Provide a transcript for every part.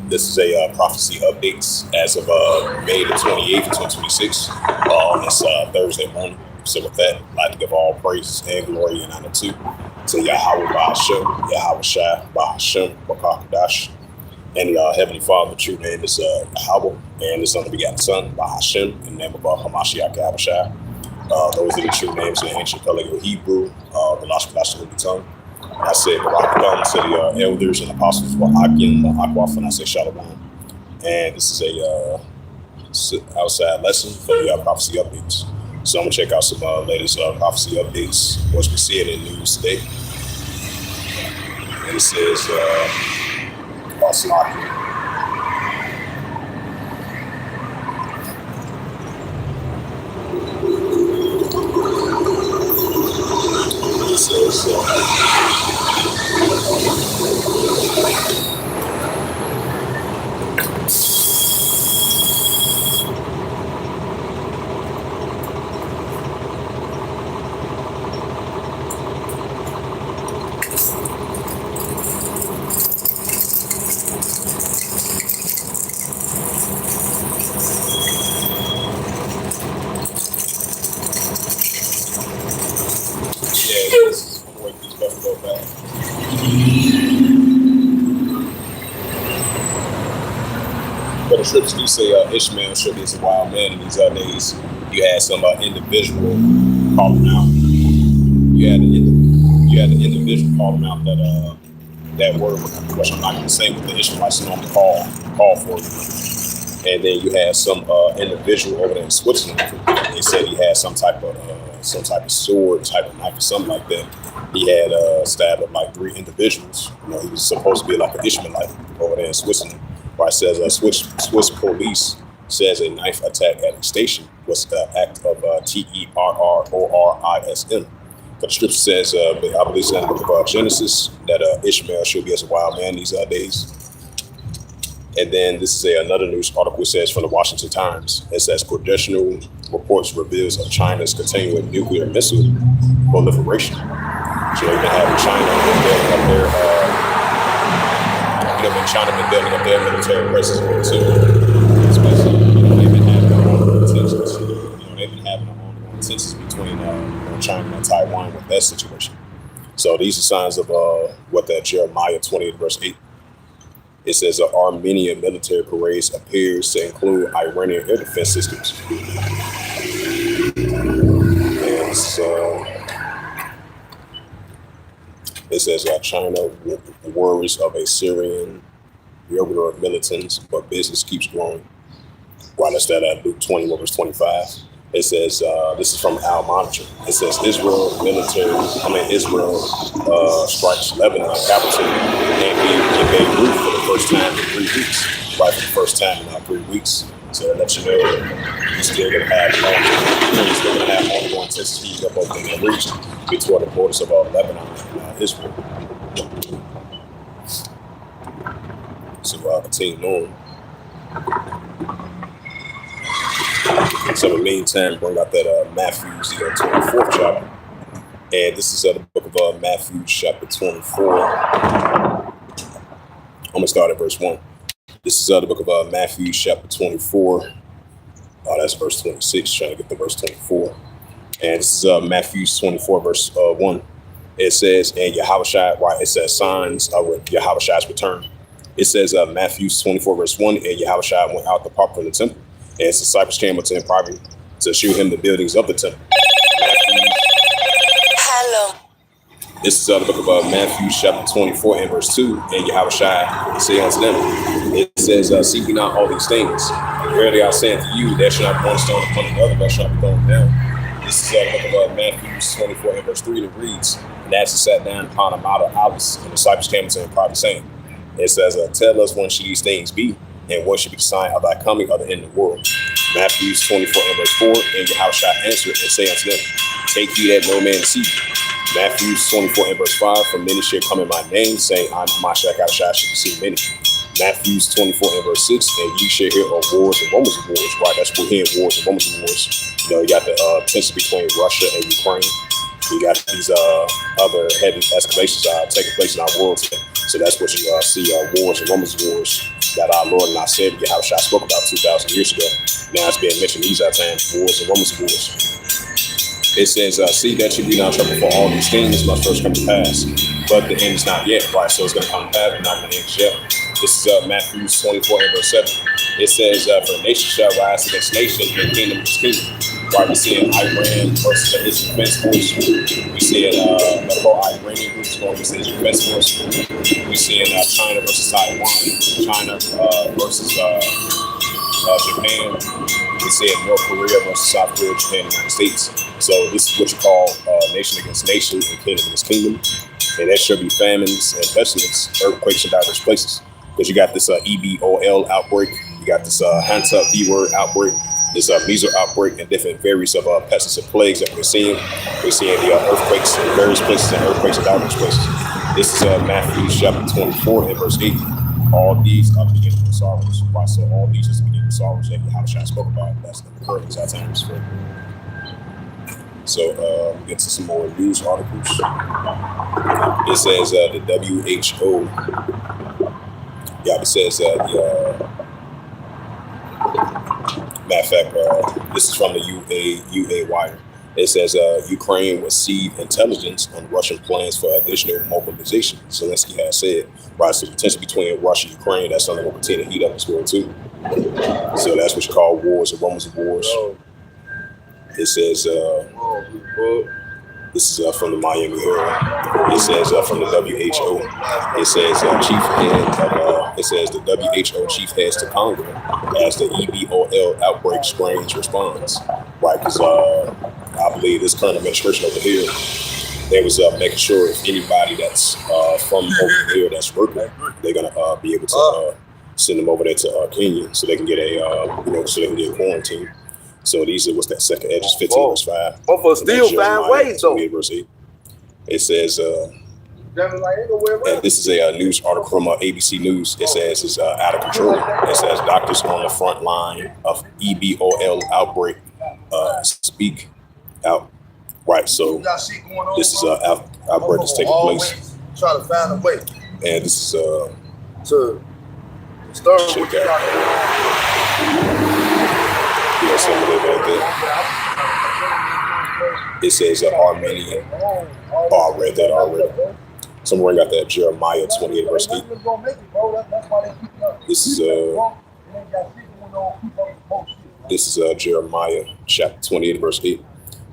This is a prophecy updates as of May the 28th, 2026, on this Thursday morning. So with that, I'd like to give all praises and glory and honor to Yahweh Bahashem, Yahweh Shai, Bahashem, Bakakadash, and the Heavenly Father. The true name is Yahweh, and His only begotten Son, Bahashem, in the name of Hamashiach Yahweh Shai. Those are the true names in ancient Paleo Hebrew, the Lashkadash tongue. I say Barak to the elders and apostles for Akim, Akwaf, and I say Shalom. And this is a outside lesson for the prophecy updates. So I'm going to check out some latest prophecy updates, what's we see in the news today. And it says, Baslaki. It says, but the scriptures do say Ishmael surely is a wild man in these days. You had some individual calling out. You had an individual calling out that word, which I'm not going to say what the Ishmaelites normally call for. And then you had some individual over there in Switzerland. They said he had some type of sword, type of knife, or something like that. He had stabbed up like 3 individuals. You know, he was supposed to be like an Ishmaelite over there in Switzerland. Where it says Swiss police says a knife attack at a station was the act of terrorism. But the scripture says, I believe it's in the book of Genesis, that Ishmael should be as a wild man these days. And then this is another news article. It says from the Washington Times. It says congressional reports reveals of China's continuing nuclear missile proliferation. So they've been having China building up their, China been building up their military presence too. Especially, they've been having ongoing tensions. They've been having ongoing tensions between China and Taiwan with that situation. So these are signs of what that Jeremiah 28 verse 8. It says Armenian military parades appears to include Iranian air defense systems. And so it says China worries of a Syrian regular militants, but business keeps growing. While it's that at Luke 20 verse 25. It says, this is from Al Monitor. It says Israel strikes Lebanon capital in Beirut for the first time in 3 weeks. Right, for the first time in 3 weeks. So that lets you know you're still going to have ongoing tensions heating up over in that region between the borders of Lebanon and Israel. So I'll continue on. So in the meantime, bring out that Matthew's 24th chapter. And this is the book of Matthew chapter 24. I'm going to start at verse 1. This is the book of Matthew chapter 24. That's verse 26, trying to get to verse 24. And this is Matthew 24, verse 1. It says, and Yahushua, it says signs with Yahushua's return. It says Matthew 24, verse 1, and Yahushua went out the part from the temple. And his disciples came up to him privately to show him the buildings of the temple. Hello. This is the book of Matthew chapter 24 and verse 2. And Yahushua said unto them, it says, seek ye not all these things. Verily I say unto you, there shall not be one stone upon another, but shall be thrown down. This is the book of Matthew 24 and verse 3, and it reads, and as he sat down upon a Mount of Olives, and the disciples came to him privately saying, it says, tell us when should these things be, and what should be the sign of thy coming of the end of the world. Matthew 24 and verse 4, and Yahushua answered and say unto them, take heed that no man see you. Matthew 24 and verse 5, for many shall come in my name, saying, I'm Hamashiach Yahushua, shall see many. Matthew 24 and verse 6, and ye shall hear of wars and rumors of wars. Right, that's we're hearing wars and rumors of wars. You got the tension between Russia and Ukraine. You got these other heavy escalations taking place in our world today. So that's what you see wars and rumors of wars that our Lord and our Savior Yahushua spoke about 2,000 years ago. Now it's being mentioned these are times, wars and rumors of wars. It says, see that you be not troubled, for all these things must first come to pass, but the end is not yet. Right, so it's going to come to pass, but not the end is yet. This is Matthew 24 and verse 7. It says, for nation shall rise against nation, and kingdom against kingdom. Right, we see in Iran versus its defense force. We see in the whole Iranian groups going against its defense force. We see in China versus Taiwan, China versus Japan. We see in North Korea versus South Korea, Japan, and the United States. So this is what you call nation against nation and kingdom against kingdom. And there should be famines and pestilence, earthquakes in diverse places. Because you got this EBOL outbreak, you got this Hanta B-word outbreak, this measles outbreak, and different various of pestilence and plagues that we're seeing. We're seeing the earthquakes in various places and earthquakes in diverse places. This is Matthew chapter 24 and verse 8. All these are the beginning of sorrows. Why? So all these is the beginning of sorrows that Yahushua spoke about. That's the occurrence our times for. So get to some more news articles. It says the WHO. Yeah, it says matter of fact, this is from the UA Wire. It says Ukraine received intelligence on Russian plans for additional mobilization. Zelensky has said, right, so the tension between Russia and Ukraine, that's something that will continue to heat up as well too. So that's what you call wars or rumors of wars. It says, this is from the Miami Herald. It says from the WHO. It says it says the WHO chief heads to Congo as the EBOL outbreak strange response. Right, because I believe this current administration over here, they was making sure if anybody that's from over here that's working, they're gonna be able to send them over there to Kenya so they can get a so they can get quarantined. So these are what's that second edge is 15 verse 5. But for still find ways though. Verse 8. It says and this is a news article from ABC News. It says it's out of control. It says doctors on the front line of EBOL outbreak speak out. Right, so this is outbreak is taking place. Try to find a way. And this is to start check out. Yeah, some of it right there. It says Armenian. Oh, I read that already. Somewhere got that Jeremiah 28 verse 8. This is Jeremiah chapter 28 verse 8.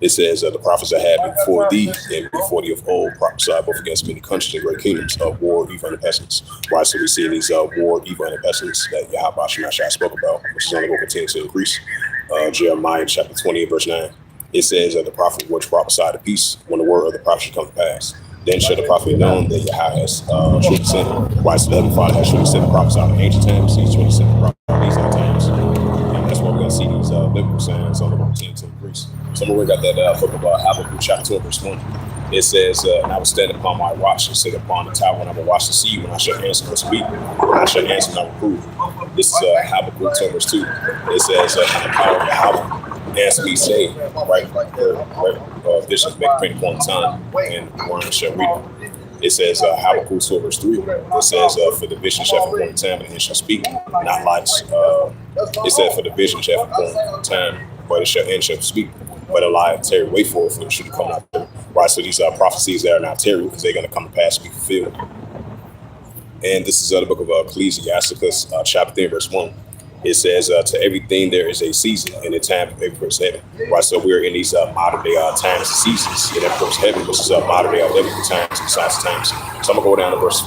It says the prophets that had before thee and before thee of old prophesied both against many countries and great kingdoms of war, evil, and pestilence. Right, so we see these war, evil, and pestilence that Yahweh Shemashah spoke about, which is only going to continue to increase. Jeremiah chapter 28 verse 9. It says the prophet which prophesied of peace when the word of the prophet should come to pass. Then should the prophet be known that Yahweh has truly sent him. Right, so the Heavenly Father has truly sent the prophets out in ancient times. He's truly sent the prophets out in these times. And that's why we're going to see these biblical signs on the going to continue to increase. Somewhere we got that book of Habakkuk chapter 2 verse 1. It says, and I will stand upon my watch and sit upon the tower when I will watch the sea, when I shall answer and speak, when I shall answer and I will prove. This is Habakkuk 2 verse 2. It says, and the power of Yahweh answer me, say, right, visions make pain upon time, and one shall read it. It says Habakkuk 2 verse 3. It says, for the vision shall for appointed time, and it shall speak, not lights. It said, for the vision shall for appointed time, but it shall speak. But a lie tarry, wait for it should come out there. Right, so these are prophecies that are not tarry because they're going to come to pass and be fulfilled. And this is the book of Ecclesiasticus, chapter 3, verse 1. It says, to everything there is a season and a time for every person's heaven. Right, so we're in these modern day times and seasons in every person's heaven, which is modern day biblical times and science times. So I'm going to go down to verse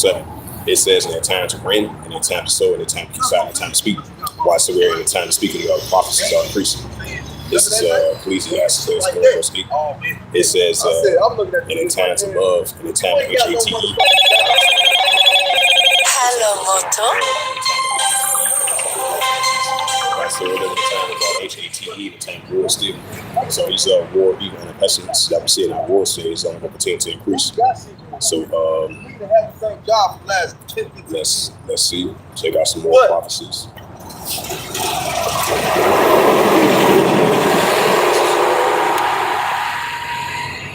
7. It says, in a time to reign, and a time to sow, and a time to keep silent, and a time to speak. Right, so we're in a time to speak, and the prophecies are increasing. This is Ecclesiastes 4 verse 8. It says, in a time to love, and a time to HATE. Hello, Moto. So we're living in a time about HATE, the time of war still. So these war, evil, and pestilence that we see in our war stage are going to continue to increase. So let's see. Check out some more prophecies.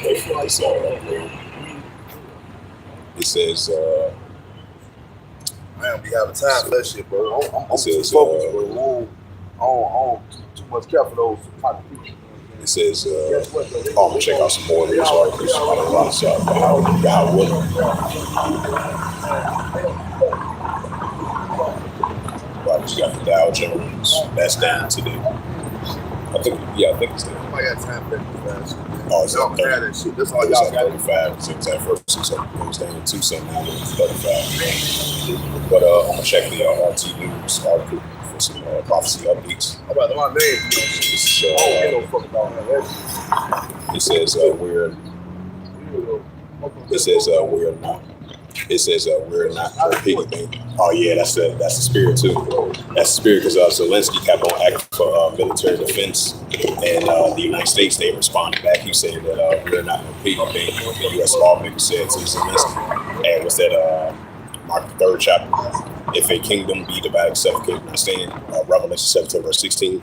Wait for this. It says Man, we have a time for that shit, bro. I'm It says, too focused, bro. I don't too much care for those type of people. It says, I'm gonna check out some more news articles. I don't know how will. Right, we got the Dow Jones. That's down today. I think it's there. I got time for that shit. Oh, it's Y'all up can have 30. that shit. That's all It's y'all at got. 35. It's at first. So it goes down to 2 something. Now it's 35. But I'm gonna check the RT News article for some prophecy updates. I'm about to my name. This I don't is, get no fuck about that shit. it says we're not. It says we're not for piggy bank. Oh yeah, that's the spirit too. That's the spirit because Zelensky kept on asking for military defense, and the United States they responded back. He said that we're not for piggy bank. The U.S. lawmaker said to Zelensky, and was that Mark the 3rd chapter. If a kingdom be divided, seven kingdoms not stand. Revelation 17 verse 16.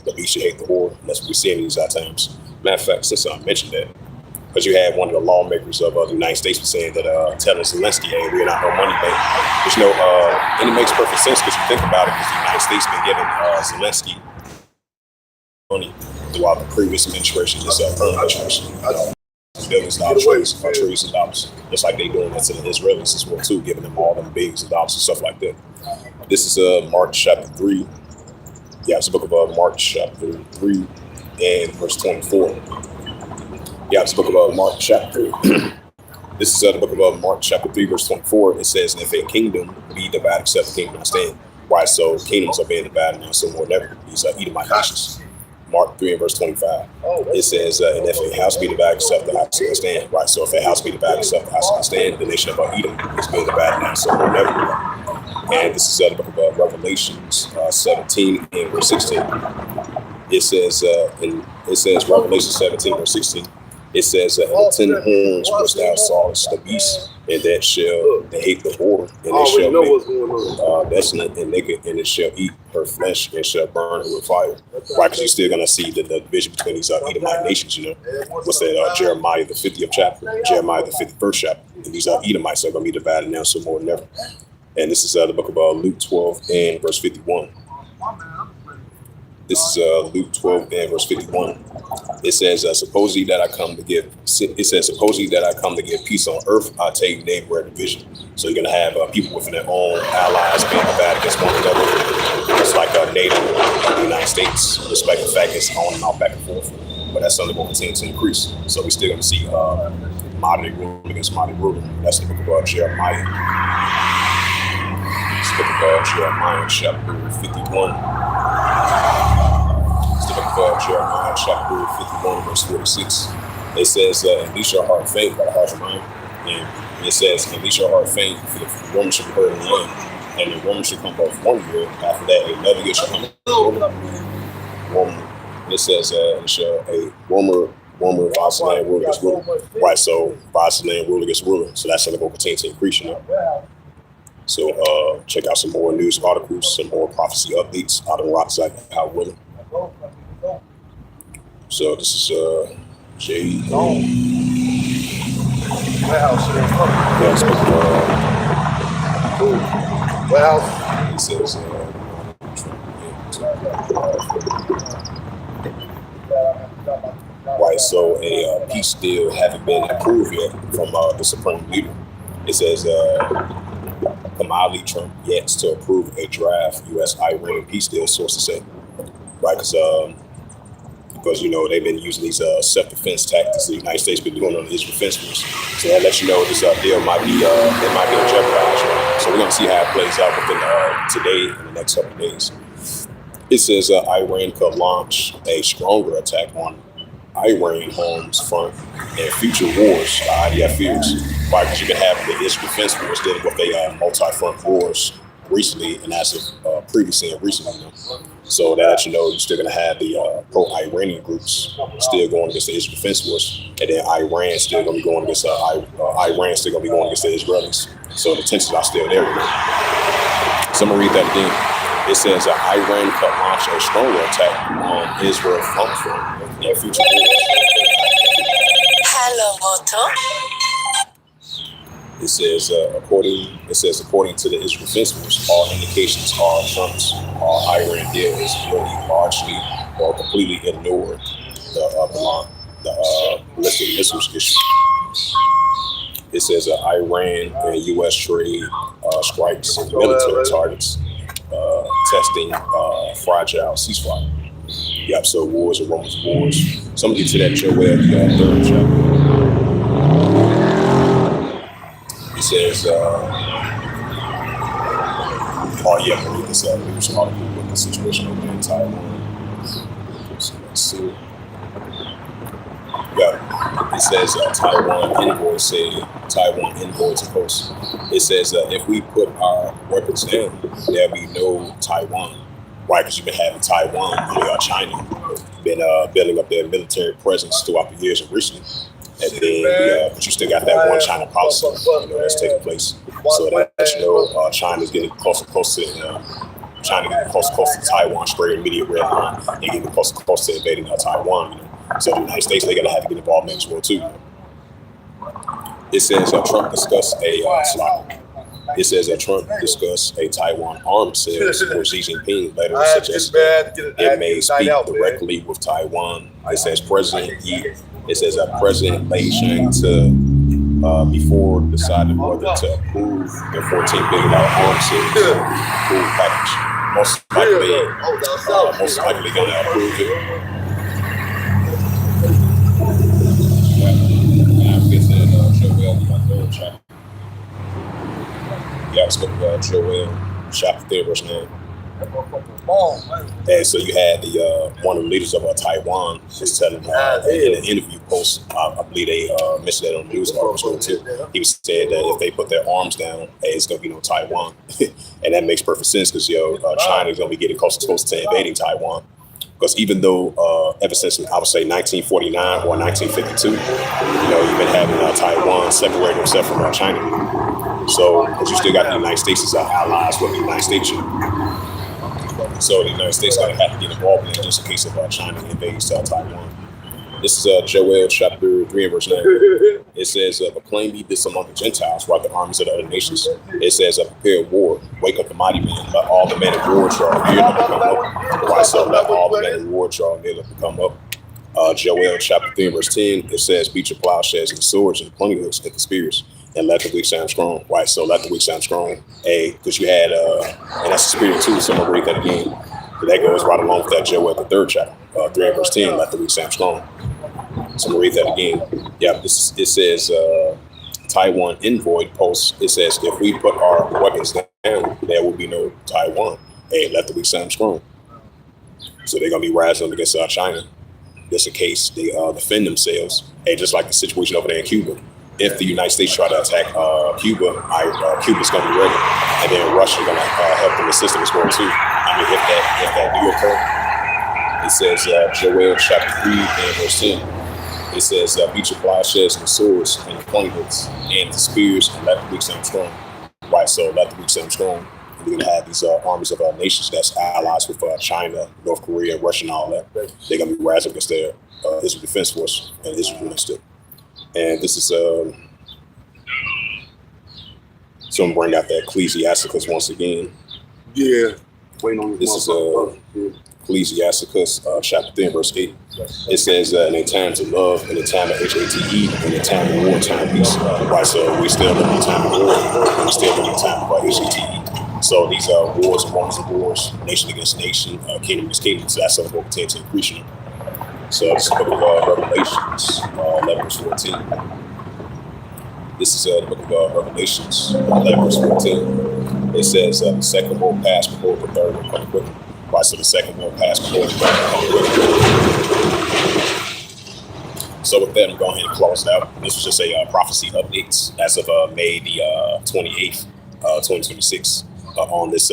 The beast should hate the whore. That's what we see in these times. Matter of fact, since I mentioned that. Because you had one of the lawmakers of the United States was saying that telling Zelensky, hey, we're not no money bank. Which, and it makes perfect sense because you think about it, because the United States been giving Zelensky money throughout the previous administration, this current administration. Billions of dollars, trillions of dollars. Just like they doing that to the Israelis as well too, giving them all them billions of dollars and stuff like that. This is Mark chapter 3. Yeah, it's the book of Mark chapter 3 and verse 24. Yeah, it's the book of Mark chapter 3. This is the book of Mark chapter 3, verse 24. It says, if a kingdom be divided, except the kingdom not stand. Why? So kingdoms are being divided now, so more than ever. These are Edomite nations. Mark 3 and verse 25. It says, and if a house be divided, except the house not stand. Right, so if a house be divided, except the house not stand, the nation of Edom is being divided now, so more than ever. And this is the book of Revelations 17 and verse 16. It says, Revelation 17 verse 16. It says that the 10 horns which thou sawest the beast, and that shall they hate the whore, and they shall know make what's going on. that's not and naked, and it shall eat her flesh and shall burn her with fire. Right, because you're still gonna see the division between these Edomite nations. What's that? Jeremiah the 50th chapter, Jeremiah the 51st chapter, and these Edomites are gonna be divided now, so more than ever. And this is the book of Luke 12 and verse 51. This is Luke 12 and verse 51. It says, suppose ye that I come to give, peace on earth, I take neighbor division. So you're going to have people within their own allies being divided against one another. Just like NATO and the United States, despite the fact it's on and off back and forth. But that's something that will continue to increase. So we're still going to see mighty ruler against mighty ruler. That's the book of Jeremiah. It's the book of Jeremiah chapter 51. Jeremiah chapter 51 verse 46. It says, and least your heart faint by the heart of mine. And it says, and least your heart faint, for the woman should be heard in the land, and the woman should come forth 1 year. After that, another year shall come. Woman. It says, a warmer Vaseline ruler against ruler. Right, so Vaseline ruler against ruler. So that's going to continue to increase, So check out some more news articles, some more prophecy updates out of Rock Side, how willing. So this is Jay. Warehouse. It says right. So a peace deal haven't been approved yet from the supreme leader. It says Kamala Trump yet to approve a draft U.S.-Iran peace deal. Sources say, right? Because they've been using these self-defense tactics the United States been doing on the Israel defense force. So that lets you know this deal might be jeopardized. Right? So we're gonna see how it plays out within today and the next couple of days. It says Iran could launch a stronger attack on Iran homes front and future wars. IDF fears, right? Because you've been having the Israel defense force dealing with a multi-front wars recently, and as of previously and recently. So that you're still going to have the pro-Iranian groups still going against the Israel defense force, and then Iran still going to be going against Iran still going to be going against the Israelis. So the tensions are still there. So I'm gonna read that again. It says Iran could launch a stronger attack on Israel front in future wars. Hello, Moto. It says, according to the Israel Defense Force, all indications are Trump's Iran deal is really largely or completely ignored the ballistic missiles issue. It says Iran and U.S. trade strikes and military targets, testing fragile ceasefire. Yep, so wars are Romans wars. So I'm going to get to that Joel, the third chapter. It says, oh yeah, I'm going to read this news article with the situation over in Taiwan. So let's see. Yeah, it says Taiwan envoy to post. It says if we put our weapons down, there'll be no Taiwan. Right, because you've been having Taiwan, China, been building up their military presence throughout the years and recently. And then, but you still got that one China policy, that's taking place. So that lets you know China's getting closer to China getting closer to Taiwan, straight immediate red line, and getting closer to invading Taiwan. So the United States, they're gonna have to get involved in this war too. It says Trump discussed It says that Trump discussed a Taiwan arms sales where Xi Jinping later suggested it may speak directly with Taiwan. It says President Lei Chang before decided whether to approve the $14 billion arms sales package. Most likely going to approve it. Yeah, let's go to Joel chapter 3, verse 9. And so you had the one of the leaders of Taiwan was telling in an interview post, I believe they mentioned that on the news article too. He was saying that if they put their arms down, it's gonna be no Taiwan, and that makes perfect sense because China is gonna be getting closer to invading Taiwan. Because even though ever since I would say 1949 or 1952, you've been having Taiwan separate itself from China. So, because you still got the United States as our allies with the United States. So the United States gotta have to get involved in it just in case of China invades Taiwan. This is Joel chapter 3 and verse 9. It says, proclaim ye this among the Gentiles, while the armies of the other nations. It says, prepare war, wake up the mighty men, let all the men of war draw near them to come up. Why so let all the men of war draw near them to come up. Joel chapter 3 and verse 10, it says, beat your plowshares and swords and pruning hooks and the spears, and let the weak sound strong. Right, so let the weak sound strong. Because you had, and that's the spirit too, so I'm going to read that again. But that goes right along with that Joel, the 3rd chapter, 3 and verse 10, let the weak sound strong. So I'm going to read that again. Yeah, it says, Taiwan envoy post, it says, if we put our weapons down, there will be no Taiwan. Let the weak sound strong. So they're going to be rising up against China, just in case they defend themselves. Just like the situation over there in Cuba. If the United States try to attack Cuba, Cuba's going to be ready, and then Russia's going to help them assist them as well too. I mean, if that do occur, it says Joel chapter 3 and verse 10. It says, beat your plowshares and swords and the pointing hooks and the spears and let the weak sound strong. Right, so let the weak sound strong. And we're going to have these armies of nations that's allies with China, North Korea, Russia, and all that. They're going to be rising against their Israel Defense Force and Israel Minister. And this is, so I'm going to bring out that Ecclesiasticus once again. Yeah. This is Ecclesiasticus chapter 3 verse 8. It says in a time of love, in a time of HATE, in a time of war, time of peace. Right, so we still live in a time of war, and we still live in a time of HATE. So these are wars, rumors of wars, nation against nation, kingdom against kingdom. So that's something we'll continue to increase. So this is the book of Revelations, 11 verse 14. This is the book of Revelations, 11 verse 14. It says the second will pass before the third will come quickly. Right, so the second will pass before the third will come quickly. So with that, I'm going ahead and close it out. This was just a prophecy updates as of May the 28th, 2026, on this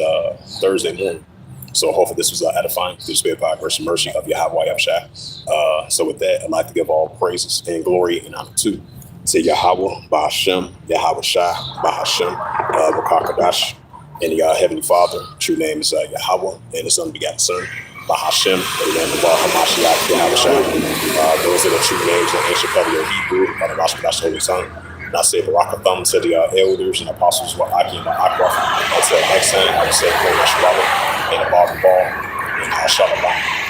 Thursday morning. So hopefully this was edifying through the spirit, power, grace, and mercy of Yahweh Yahushua. So with that, I'd like to give all praises and glory and honor to Yahweh, Bahashem, Yahweh Shah, Bahashem, Bakakadash, and the Heavenly Father. True name is Yahweh, and His unbegotten Son, Bahashem, and the name of Hamashiach, Yahweh Shah. Those are the true names in ancient Paleo Hebrew, by the Rosh Holy Tongue. And I say Baraka Thumb to the elders and apostles wa Aki and Akbar. Until next time, I will say, Shalom and above the ball and Shalom.